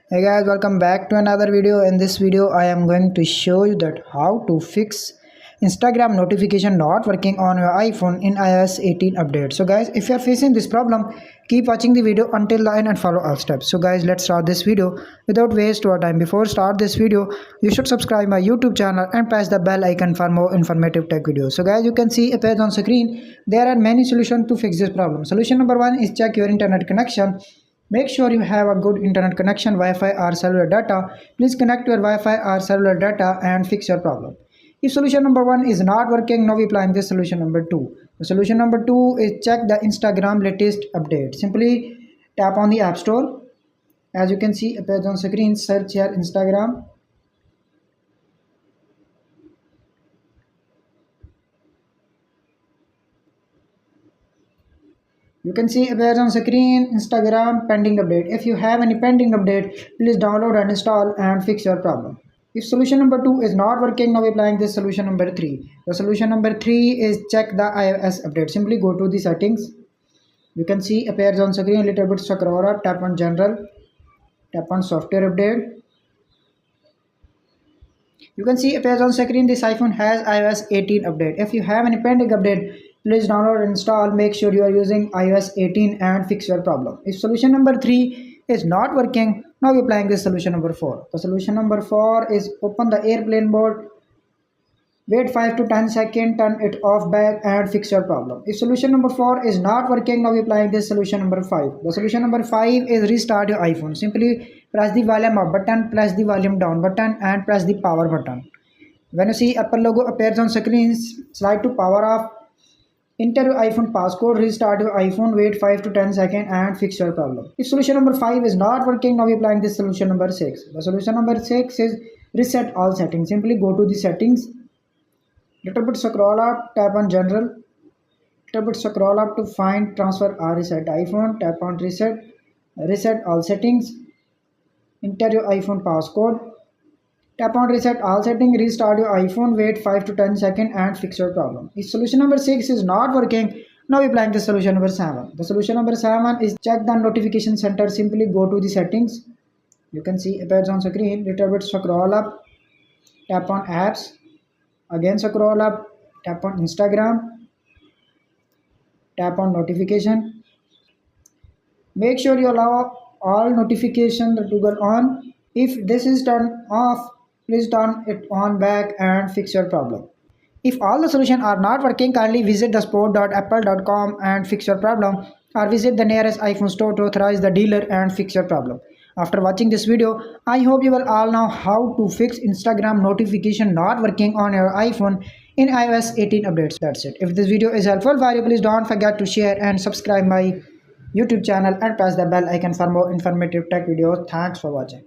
Hey guys, welcome back to another video. In this video I am going to show you that how to fix Instagram notification not working on your iPhone in iOS 18 update. So guys, if you are facing this problem, keep watching the video until the end and follow all steps. So guys, let's start this video without waste our time. Before start this video, you should subscribe my YouTube channel and press the bell icon for more informative tech videos. So guys, you can see a page on screen. There are many solutions to fix this problem. Solution number 1 is check your internet connection. Make sure you have a good internet connection, Wi-Fi or cellular data. Please connect your Wi-Fi or cellular data and fix your problem. If solution number 1 is not working, now we applying this solution number 2. The solution number 2 is check the Instagram latest update. Simply tap on the App Store. As you can see a page on screen, search here Instagram. You can see appears on screen Instagram pending update. If you have any pending update, please download and install and fix your problem. If solution number 2 is not working, now we applying this solution number 3. The solution number 3 is check the iOS update. Simply go to the settings. You can see appears on screen, little bit scroll up, tap on general, tap on software update. You can see appears on screen this iPhone has iOS 18 update. If you have any pending update, please download and install. Make sure you are using iOS 18 and fix your problem. If solution number 3 is not working, now we are applying this solution number 4. The solution number 4 is open the airplane mode, wait 5 to 10 seconds, turn it off back and fix your problem. If solution number 4 is not working, now we are applying this solution number 5. The solution number 5 is restart your iPhone. Simply press the volume up button, press the volume down button and press the power button. When you see Apple logo appears on screen, slide to power off. Enter your iPhone passcode, restart your iPhone, wait 5 to 10 seconds and fix your problem. If solution number 5 is not working, now we are applying this solution number 6. The solution number 6 is reset all settings. Simply go to the settings, little bit scroll up, tap on general, little bit scroll up to find transfer or reset iPhone, tap on reset all settings, enter your iPhone passcode. Tap on reset all settings, restart your iPhone, wait 5 to 10 seconds and fix your problem. If solution number 6 is not working, now we applying the solution number 7. The solution number 7 is check the notification center. Simply go to the settings. You can see appears on screen, little bit scroll up, tap on apps, again scroll up, tap on Instagram, tap on notification. Make sure you allow all notification to go on. If this is turned off, please turn it on back and fix your problem. If all the solutions are not working, kindly visit the support.apple.com and fix your problem, or visit the nearest iPhone store to authorize the dealer and fix your problem. After watching this video, I hope you will all know how to fix Instagram notification not working on your iPhone in iOS 18 updates. That's it. If this video is helpful for you, please don't forget to share and subscribe my YouTube channel and press the bell icon for more informative tech videos. Thanks for watching.